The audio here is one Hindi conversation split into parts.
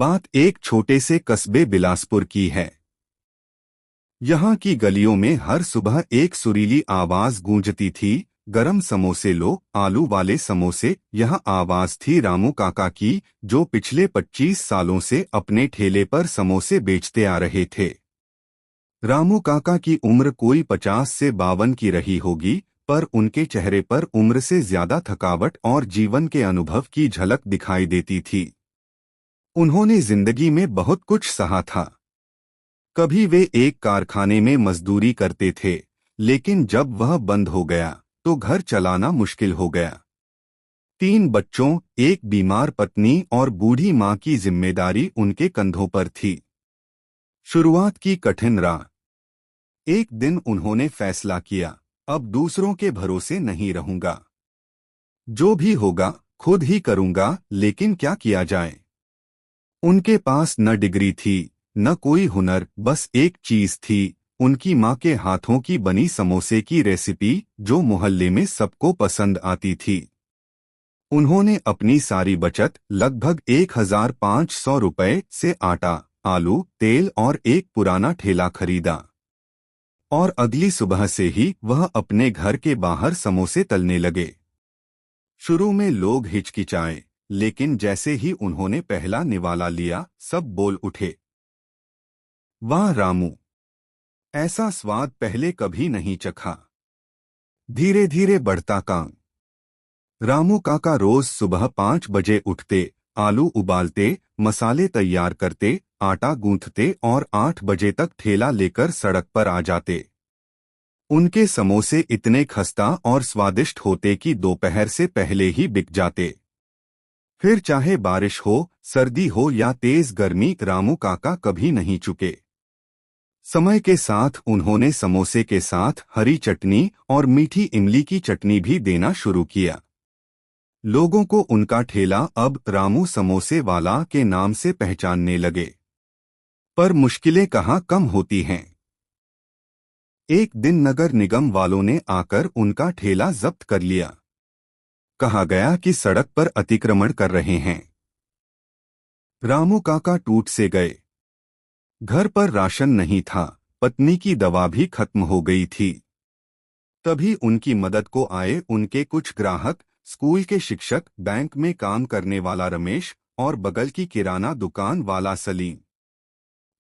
बात एक छोटे से कस्बे बिलासपुर की है। यहाँ की गलियों में हर सुबह एक सुरीली आवाज गूंजती थी, गरम समोसे लो, आलू वाले समोसे। यह आवाज थी रामू काका की, जो पिछले 25 सालों से अपने ठेले पर समोसे बेचते आ रहे थे। रामू काका की उम्र कोई 50 से 52 की रही होगी, पर उनके चेहरे पर उम्र से ज्यादा थकावट और जीवन के अनुभव की झलक दिखाई देती थी। उन्होंने जिंदगी में बहुत कुछ सहा था। कभी वे एक कारखाने में मजदूरी करते थे, लेकिन जब वह बंद हो गया तो घर चलाना मुश्किल हो गया। 3 बच्चों, एक बीमार पत्नी और बूढ़ी मां की जिम्मेदारी उनके कंधों पर थी। शुरुआत की कठिन राह। एक दिन उन्होंने फैसला किया, अब दूसरों के भरोसे नहीं रहूंगा। जो भी होगा खुद ही करूंगा। लेकिन क्या किया जाए? उनके पास न डिग्री थी, न कोई हुनर, बस एक चीज थी, उनकी माँ के हाथों की बनी समोसे की रेसिपी, जो मोहल्ले में सबको पसंद आती थी। उन्होंने अपनी सारी बचत, लगभग 1500 रुपए से आटा, आलू, तेल और एक पुराना ठेला खरीदा। और अगली सुबह से ही वह अपने घर के बाहर समोसे तलने लगे। शुरू में लोग हिचकिचाए, लेकिन जैसे ही उन्होंने पहला निवाला लिया, सब बोल उठे, वाह रामू, ऐसा स्वाद पहले कभी नहीं चखा। धीरे धीरे बढ़ता काम। रामू काका रोज सुबह 5 बजे उठते, आलू उबालते, मसाले तैयार करते, आटा गूंथते और 8 बजे तक ठेला लेकर सड़क पर आ जाते। उनके समोसे इतने खस्ता और स्वादिष्ट होते कि दोपहर से पहले ही बिक जाते। फिर चाहे बारिश हो, सर्दी हो या तेज गर्मी, रामू काका कभी नहीं चुके। समय के साथ उन्होंने समोसे के साथ हरी चटनी और मीठी इमली की चटनी भी देना शुरू किया। लोगों को उनका ठेला अब रामू समोसे वाला के नाम से पहचानने लगे। पर मुश्किलें कहाँ कम होती हैं। एक दिन नगर निगम वालों ने आकर उनका ठेला जब्त कर लिया। कहा गया कि सड़क पर अतिक्रमण कर रहे हैं। रामू काका टूट से गए। घर पर राशन नहीं था, पत्नी की दवा भी खत्म हो गई थी। तभी उनकी मदद को आए उनके कुछ ग्राहक, स्कूल के शिक्षक, बैंक में काम करने वाला रमेश और बगल की किराना दुकान वाला सलीम।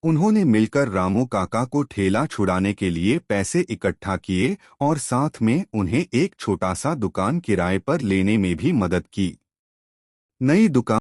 उन्होंने मिलकर रामू काका को ठेला छुड़ाने के लिए पैसे इकट्ठा किए और साथ में उन्हें एक छोटा सा दुकान किराए पर लेने में भी मदद की। नई दुकान